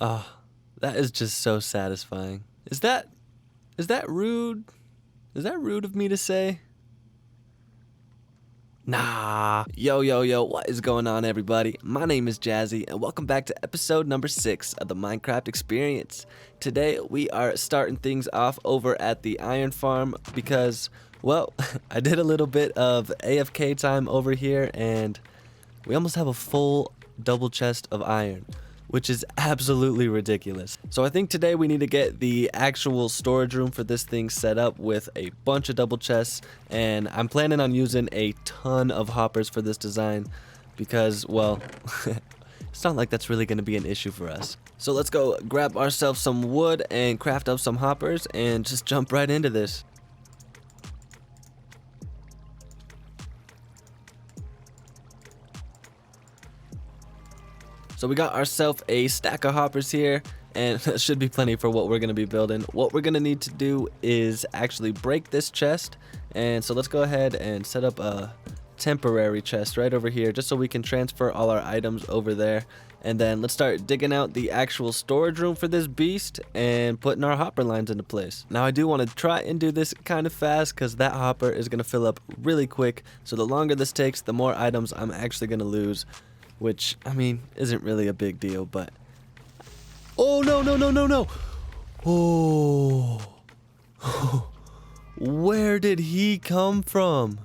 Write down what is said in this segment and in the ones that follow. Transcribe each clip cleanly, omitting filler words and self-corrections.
Oh, that is just so satisfying. Is that rude? Is that rude of me to say? Nah. Yo, what is going on, everybody? My name is Jazzy, and welcome back to episode number 6 of the Minecraft Experience. Today, we are starting things off over at the iron farm because, well, I did a little bit of AFK time over here, and we almost have a full double chest of iron, which is absolutely ridiculous. So I think today we need to get the actual storage room for this thing set up with a bunch of double chests, and I'm planning on using a ton of hoppers for this design because, well, it's not like that's really going to be an issue for us. So let's go grab ourselves some wood and craft up some hoppers and just jump right into this. So we got ourselves a stack of hoppers here, and that should be plenty for what we're going to be building. What we're going to need to do is actually break this chest, and so let's go ahead and set up a temporary chest right over here just so we can transfer all our items over there. And then let's start digging out the actual storage room for this beast and putting our hopper lines into place. Now I do want to try and do this kind of fast because that hopper is going to fill up really quick. So the longer this takes, the more items I'm actually going to lose. Which, I mean, isn't really a big deal, but... Oh, no. Oh. Where did he come from?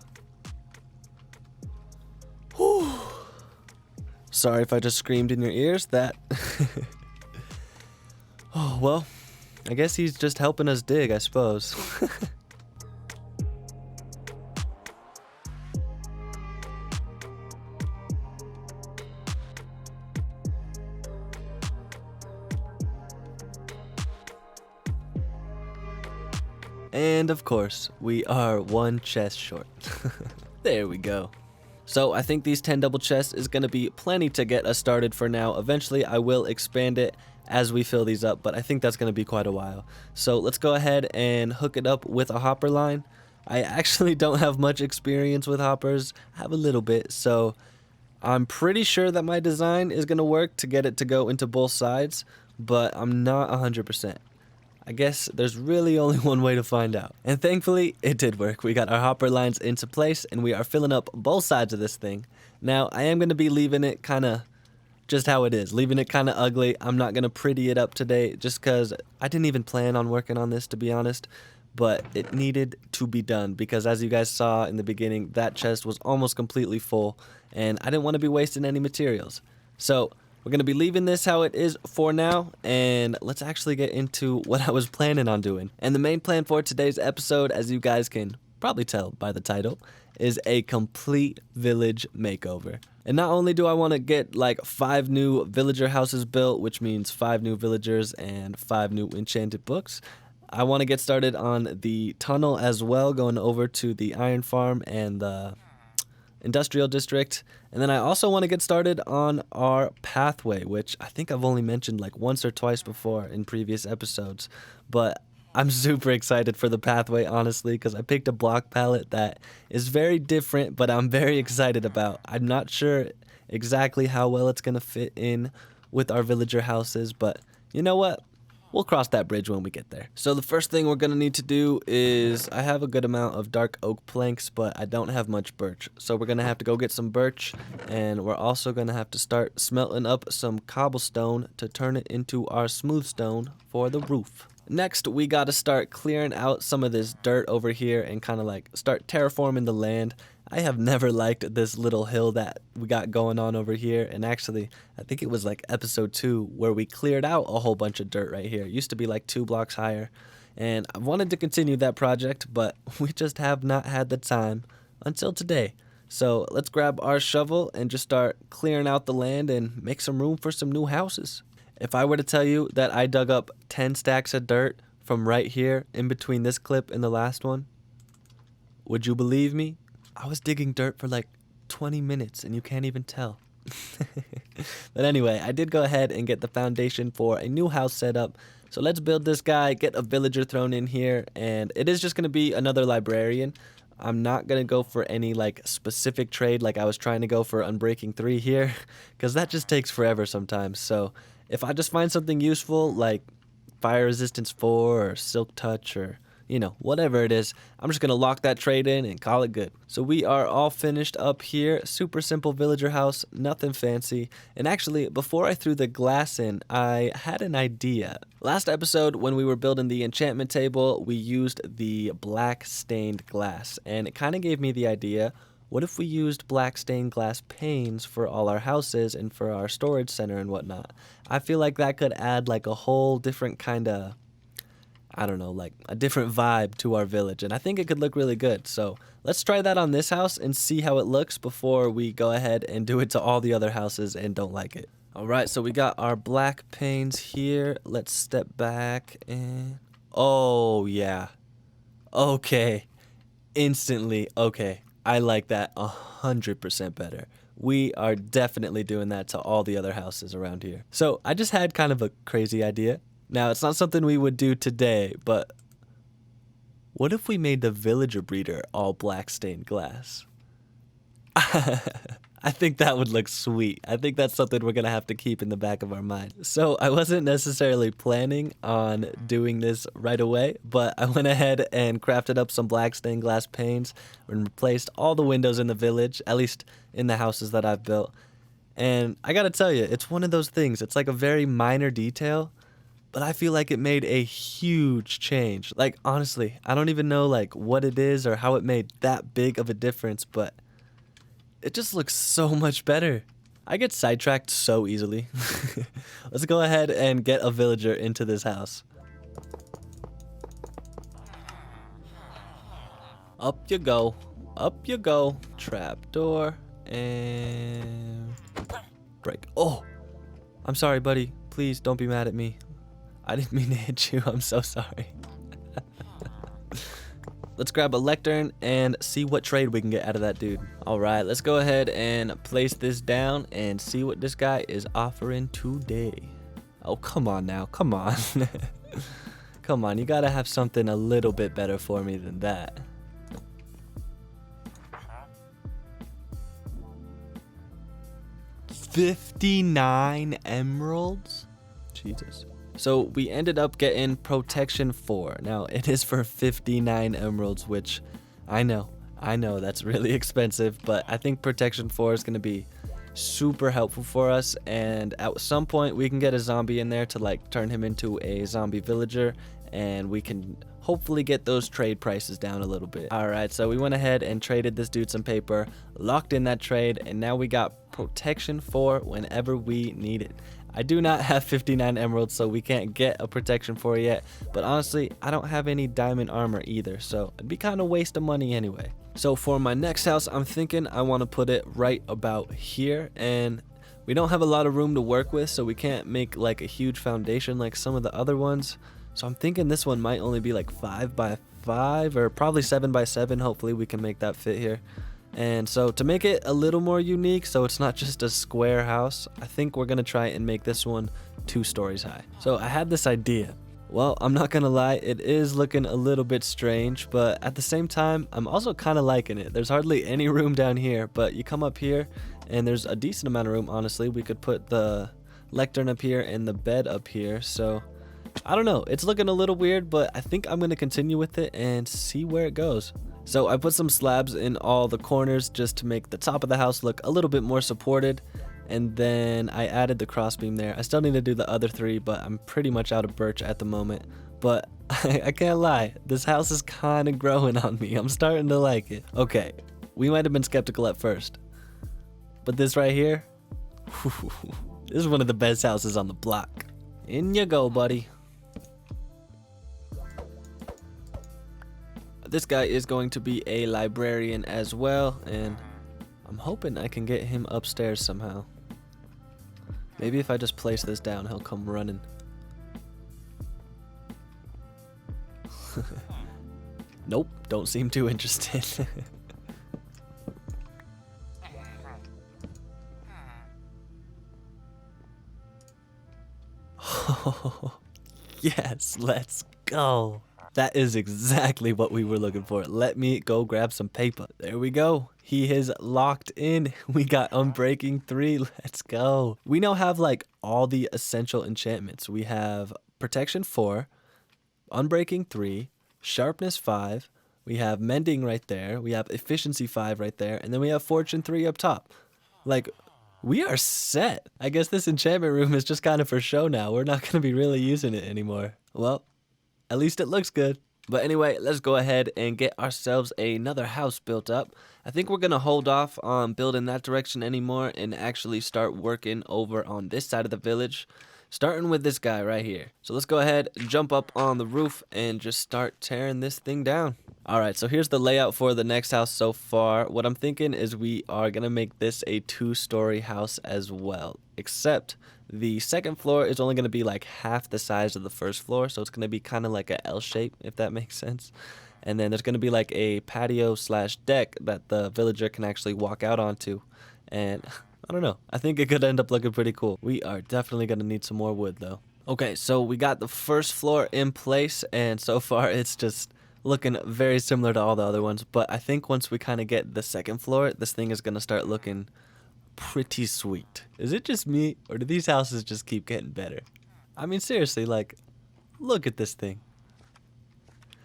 Whew. Sorry if I just screamed in your ears. That... Oh, well, I guess he's just helping us dig, I suppose. And of course, we are one chest short. There we go. So I think these 10 double chests is going to be plenty to get us started for now. Eventually I will expand it as we fill these up, but I think that's going to be quite a while. So let's go ahead and hook it up with a hopper line. I actually don't have much experience with hoppers. I have a little bit, so I'm pretty sure that my design is going to work to get it to go into both sides, but I'm not 100%. I guess there's really only one way to find out. And thankfully, it did work. We got our hopper lines into place, and we are filling up both sides of this thing. Now, I am going to be leaving it kind of just how it is, leaving it kind of ugly. I'm not going to pretty it up today just because I didn't even plan on working on this, to be honest. But it needed to be done because, as you guys saw in the beginning, that chest was almost completely full, and I didn't want to be wasting any materials. So we're going to be leaving this how it is for now, and let's actually get into what I was planning on doing. And the main plan for today's episode, as you guys can probably tell by the title, is a complete village makeover. And not only do I want to get like 5 new villager houses built, which means 5 new villagers and 5 new enchanted books, I want to get started on the tunnel as well, going over to the iron farm and the industrial district. And then I also want to get started on our pathway, which I think I've only mentioned like once or twice before in previous episodes, but I'm super excited for the pathway, honestly, because I picked a block palette that is very different, but I'm very excited about. I'm not sure exactly how well it's going to fit in with our villager houses, but you know what? We'll cross that bridge when we get there. So the first thing we're going to need to do is, I have a good amount of dark oak planks, but I don't have much birch. So we're going to have to go get some birch, and we're also going to have to start smelting up some cobblestone to turn it into our smooth stone for the roof. Next, we got to start clearing out some of this dirt over here and kind of like start terraforming the land. I have never liked this little hill that we got going on over here, and actually I think it was like episode 2 where we cleared out a whole bunch of dirt right here. It used to be like 2 blocks higher, and I wanted to continue that project, but we just have not had the time until today. So let's grab our shovel and just start clearing out the land and make some room for some new houses. If I were to tell you that I dug up 10 stacks of dirt from right here in between this clip and the last one, would you believe me? I was digging dirt for like 20 minutes and you can't even tell. But anyway, I did go ahead and get the foundation for a new house set up. So let's build this guy, get a villager thrown in here, and it is just going to be another librarian. I'm not going to go for any like specific trade like I was trying to go for Unbreaking 3 here, because that just takes forever sometimes. So if I just find something useful like fire resistance 4 or silk touch or whatever it is, I'm just gonna lock that trade in and call it good. So we are all finished up here. Super simple villager house, nothing fancy. And actually, before I threw the glass in, I had an idea. Last episode, when we were building the enchantment table, we used the black stained glass, and it kind of gave me the idea, what if we used black stained glass panes for all our houses and for our storage center and whatnot? I feel like that could add like a whole different kind of, I don't know, like a different vibe to our village, and I think it could look really good. So let's try that on this house and see how it looks before we go ahead and do it to all the other houses and don't like it. All right, so we got our black panes here. Let's step back and, oh yeah, okay, instantly, okay, I like that 100% better. We are definitely doing that to all the other houses around here. So I just had kind of a crazy idea. Now, it's not something we would do today, but what if we made the villager breeder all black stained glass? I think that would look sweet. I think that's something we're going to have to keep in the back of our mind. So I wasn't necessarily planning on doing this right away, but I went ahead and crafted up some black stained glass panes and replaced all the windows in the village, at least in the houses that I've built. And I got to tell you, it's one of those things. It's like a very minor detail, but I feel like it made a huge change. Like, honestly, I don't even know like what it is or how it made that big of a difference, but it just looks so much better. I get sidetracked so easily. Let's go ahead and get a villager into this house. Up you go. Up you go. Trapdoor and break. Oh, I'm sorry, buddy. Please don't be mad at me. I didn't mean to hit you. I'm so sorry. Let's grab a lectern and see what trade we can get out of that dude. All right, let's go ahead and place this down and see what this guy is offering today. Oh, come on now. Come on. Come on. You got to have something a little bit better for me than that. $59 emeralds? Jesus. So we ended up getting protection 4. Now it is for 59 emeralds, which I know that's really expensive, but I think protection 4 is going to be super helpful for us, and at some point we can get a zombie in there to like turn him into a zombie villager, and we can hopefully get those trade prices down a little bit. All right, so we went ahead and traded this dude some paper, locked in that trade, and now we got protection 4 whenever we need it. I do not have 59 emeralds, so we can't get a protection 4 yet, but honestly, I don't have any diamond armor either, so it'd be kind of waste of money anyway. So for my next house, I'm thinking I want to put it right about here, and we don't have a lot of room to work with, so we can't make like a huge foundation like some of the other ones. So I'm thinking this one might only be like 5 by 5 or probably 7 by 7. Hopefully we can make that fit here. And so to make it a little more unique, so it's not just a square house, I think we're going to try and make this one 2 stories high. So I had this idea. Well, I'm not going to lie, it is looking a little bit strange, but at the same time, I'm also kind of liking it. There's hardly any room down here, but you come up here and there's a decent amount of room, honestly. We could put the lectern up here and the bed up here, so I don't know. It's looking a little weird, but I think I'm going to continue with it and see where it goes. So I put some slabs in all the corners just to make the top of the house look a little bit more supported. And then I added the crossbeam there. I still need to do the other 3, but I'm pretty much out of birch at the moment. But I can't lie, this house is kind of growing on me. I'm starting to like it. Okay, we might have been skeptical at first, but this right here, this is one of the best houses on the block. In you go, buddy. This guy is going to be a librarian as well, and I'm hoping I can get him upstairs somehow. Maybe if I just place this down, he'll come running. Nope, don't seem too interested. Yes, let's go. That is exactly what we were looking for. Let me go grab some paper. There we go. He is locked in. We got Unbreaking 3. Let's go. We now have like all the essential enchantments. We have Protection 4, Unbreaking 3, Sharpness 5. We have Mending right there. We have Efficiency 5 right there. And then we have Fortune 3 up top. Like, we are set. I guess this enchantment room is just kind of for show now. We're not going to be really using it anymore. Well, at least it looks good. But anyway, let's go ahead and get ourselves another house built up. I think we're going to hold off on building that direction anymore and actually start working over on this side of the village, starting with this guy right here. So let's go ahead, jump up on the roof, and just start tearing this thing down. Alright, so here's the layout for the next house so far. What I'm thinking is we are going to make this a 2-story house as well, except the second floor is only going to be like half the size of the first floor, so it's going to be kind of like a L shape, if that makes sense. And then there's going to be like a patio slash deck that the villager can actually walk out onto. And I don't know, I think it could end up looking pretty cool. We are definitely going to need some more wood though. Okay, so we got the first floor in place, and so far it's just looking very similar to all the other ones. But I think once we kind of get the second floor, this thing is going to start looking pretty sweet. Is it just me, or do these houses just keep getting better? I mean, seriously, like, look at this thing.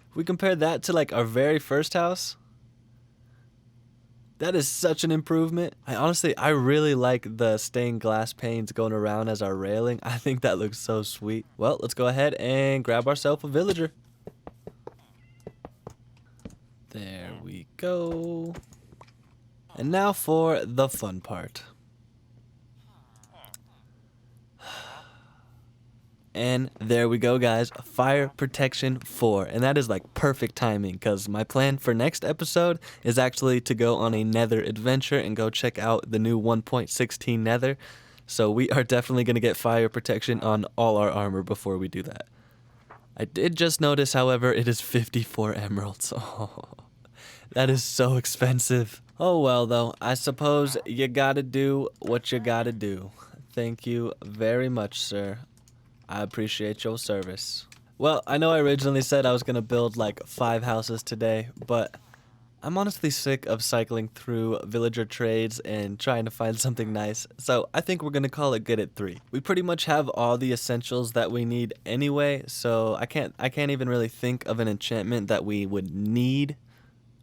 If we compare that to like our very first house, that is such an improvement. I really like the stained glass panes going around as our railing. I think that looks so sweet. Well, let's go ahead and grab ourselves a villager. There we go. And now for the fun part. And there we go, guys. Fire Protection 4. And that is like perfect timing, because my plan for next episode is actually to go on a nether adventure and go check out the new 1.16 nether. So we are definitely going to get fire protection on all our armor before we do that. I did just notice, however, it is 54 emeralds. Oh, that is so expensive. Oh well, though, I suppose you gotta do what you gotta do. Thank you very much, sir. I appreciate your service. Well, I know I originally said I was gonna build like 5 houses today, but I'm honestly sick of cycling through villager trades and trying to find something nice, so I think we're gonna call it good at 3. We pretty much have all the essentials that we need anyway, so I can't even really think of an enchantment that we would need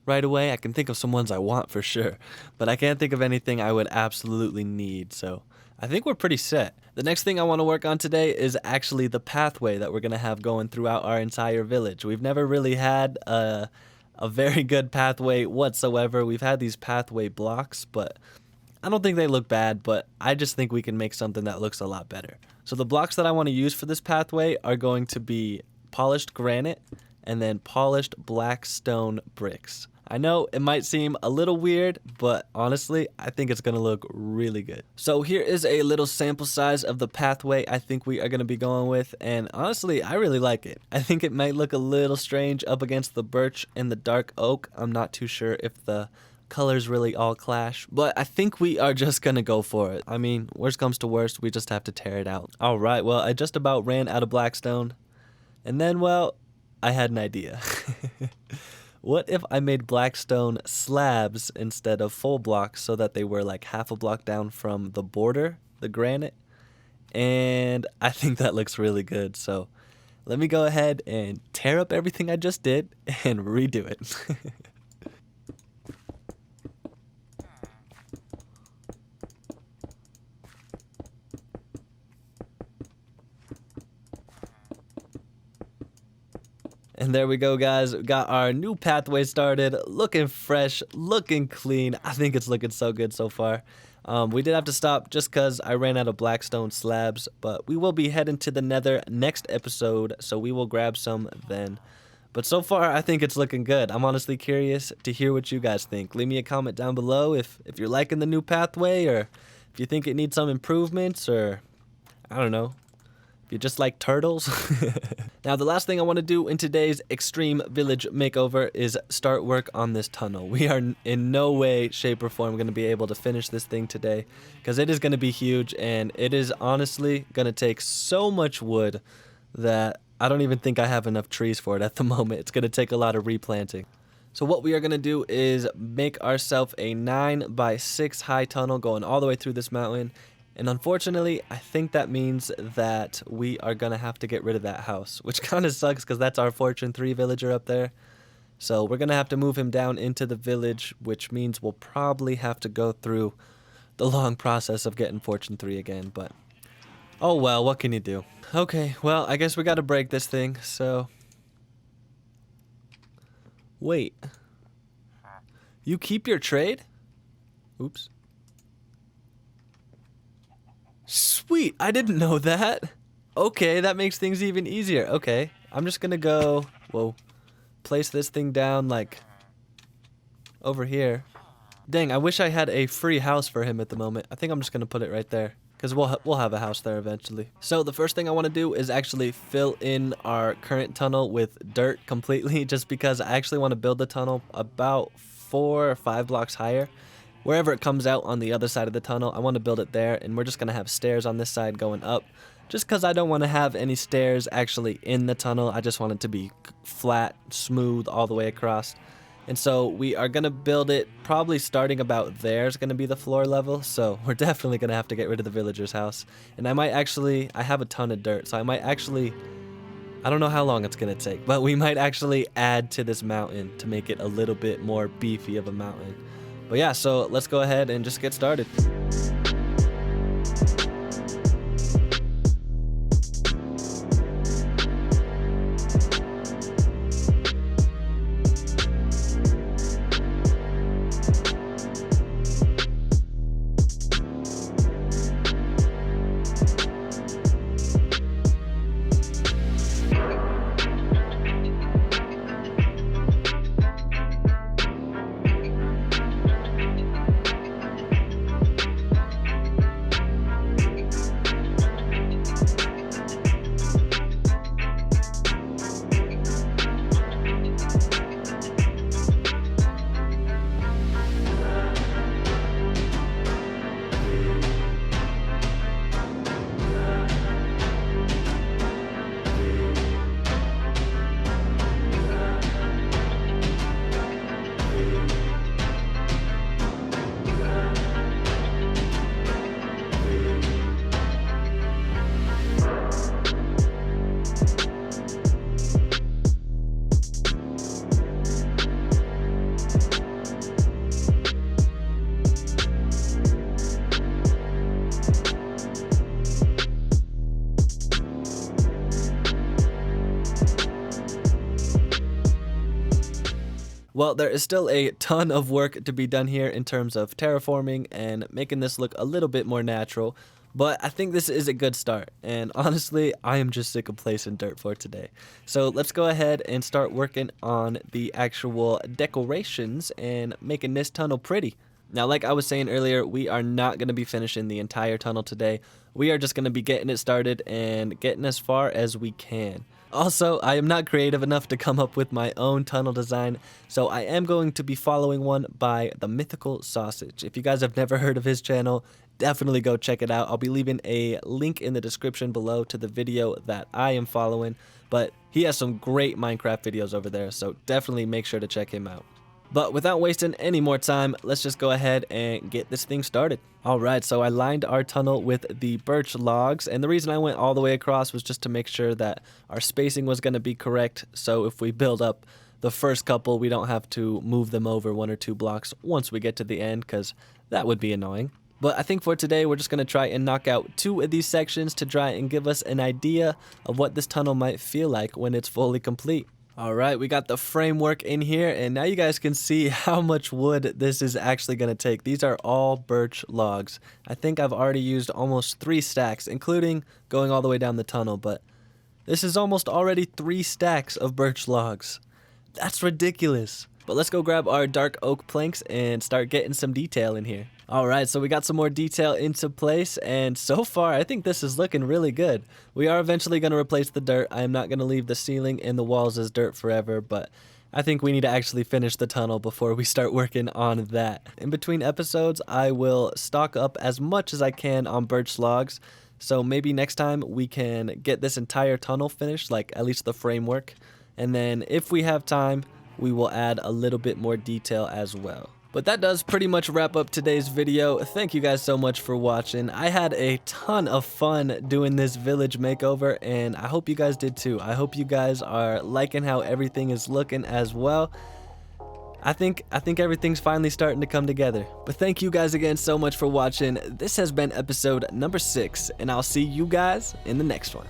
right away. I can think of some ones I want for sure, but I can't think of anything I would absolutely need, so I think we're pretty set. The next thing I want to work on today is actually the pathway that we're going to have going throughout our entire village. We've never really had a very good pathway whatsoever. We've had these pathway blocks, but I don't think they look bad, but I just think we can make something that looks a lot better. So the blocks that I want to use for this pathway are going to be polished granite and then polished black stone bricks. I know it might seem a little weird, but honestly, I think it's going to look really good. So here is a little sample size of the pathway I think we are going to be going with, and honestly, I really like it. I think it might look a little strange up against the birch and the dark oak. I'm not too sure if the colors really all clash, but I think we are just going to go for it. I mean, worst comes to worst, we just have to tear it out. All right, well, I just about ran out of blackstone, and then, well, I had an idea. What if I made blackstone slabs instead of full blocks so that they were like half a block down from the border, the granite? And I think that looks really good. So let me go ahead and tear up everything I just did and redo it. And there we go, guys. We got our new pathway started, looking fresh, looking clean. I think it's looking so good so far. We did have to stop just because I ran out of blackstone slabs, but we will be heading to the nether next episode, so we will grab some then. But so far, I think it's looking good. I'm honestly curious to hear what you guys think. Leave me a comment down below if you're liking the new pathway, or if you think it needs some improvements, or I don't know, if you just like turtles. Now, the last thing I want to do in today's Extreme Village Makeover is start work on this tunnel. We are in no way, shape, or form going to be able to finish this thing today, because it is going to be huge, and it is honestly going to take so much wood that I don't even think I have enough trees for it at the moment. It's going to take a lot of replanting. So what we are going to do is make ourselves a 9x6 high tunnel going all the way through this mountain. And unfortunately, I think that means that we are going to have to get rid of that house, which kind of sucks because that's our Fortune 3 villager up there. So we're going to have to move him down into the village, which means we'll probably have to go through the long process of getting Fortune 3 again. But oh well, what can you do? Okay, well, I guess we got to break this thing, so... Wait. You keep your trade? Oops. Sweet, I didn't know that. Okay, that makes things even easier. Okay, I'm just gonna go, whoa, place this thing down like over here. Dang, I wish I had a free house for him at the moment. I think I'm just gonna put it right there, because we'll have a house there eventually. So the first thing I want to do is actually fill in our current tunnel with dirt completely, just because I actually want to build the tunnel about 4 or 5 blocks higher. Wherever it comes out on the other side of the tunnel, I want to build it there, and we're just going to have stairs on this side going up, just because I don't want to have any stairs actually in the tunnel. I just want it to be flat, smooth all the way across. And so we are going to build it probably starting about there is going to be the floor level. So we're definitely going to have to get rid of the villager's house. And I have a ton of dirt. So I don't know how long it's going to take, but we might actually add to this mountain to make it a little bit more beefy of a mountain. But yeah, so let's go ahead and just get started. Well, there is still a ton of work to be done here in terms of terraforming and making this look a little bit more natural, but I think this is a good start, and honestly, I am just sick of placing dirt for today. So let's go ahead and start working on the actual decorations and making this tunnel pretty. Now, like I was saying earlier, we are not going to be finishing the entire tunnel today. We are just going to be getting it started and getting as far as we can. Also, I am not creative enough to come up with my own tunnel design, so I am going to be following one by the Mythical Sausage. If you guys have never heard of his channel, definitely go check it out. I'll be leaving a link in the description below to the video that I am following, but he has some great Minecraft videos over there, so definitely make sure to check him out. But without wasting any more time, let's just go ahead and get this thing started. Alright, so I lined our tunnel with the birch logs, and the reason I went all the way across was just to make sure that our spacing was going to be correct, so if we build up the first couple, we don't have to move them over 1 or 2 blocks once we get to the end, because that would be annoying. But I think for today, we're just going to try and knock out 2 of these sections to try and give us an idea of what this tunnel might feel like when it's fully complete. Alright, we got the framework in here, and now you guys can see how much wood this is actually going to take. These are all birch logs. I think I've already used almost 3 stacks, including going all the way down the tunnel, but this is almost already 3 stacks of birch logs. That's ridiculous. But let's go grab our dark oak planks and start getting some detail in here. Alright, so we got some more detail into place, and so far I think this is looking really good. We are eventually going to replace the dirt. I am not going to leave the ceiling and the walls as dirt forever, but I think we need to actually finish the tunnel before we start working on that. In between episodes, I will stock up as much as I can on birch logs, So maybe next time we can get this entire tunnel finished, like at least the framework. And then if we have time, we will add a little bit more detail as well. But that does pretty much wrap up today's video. Thank you guys so much for watching. I had a ton of fun doing this village makeover, and I hope you guys did too. I hope you guys are liking how everything is looking as well. I think everything's finally starting to come together. But thank you guys again so much for watching. This has been episode number 6, and I'll see you guys in the next one.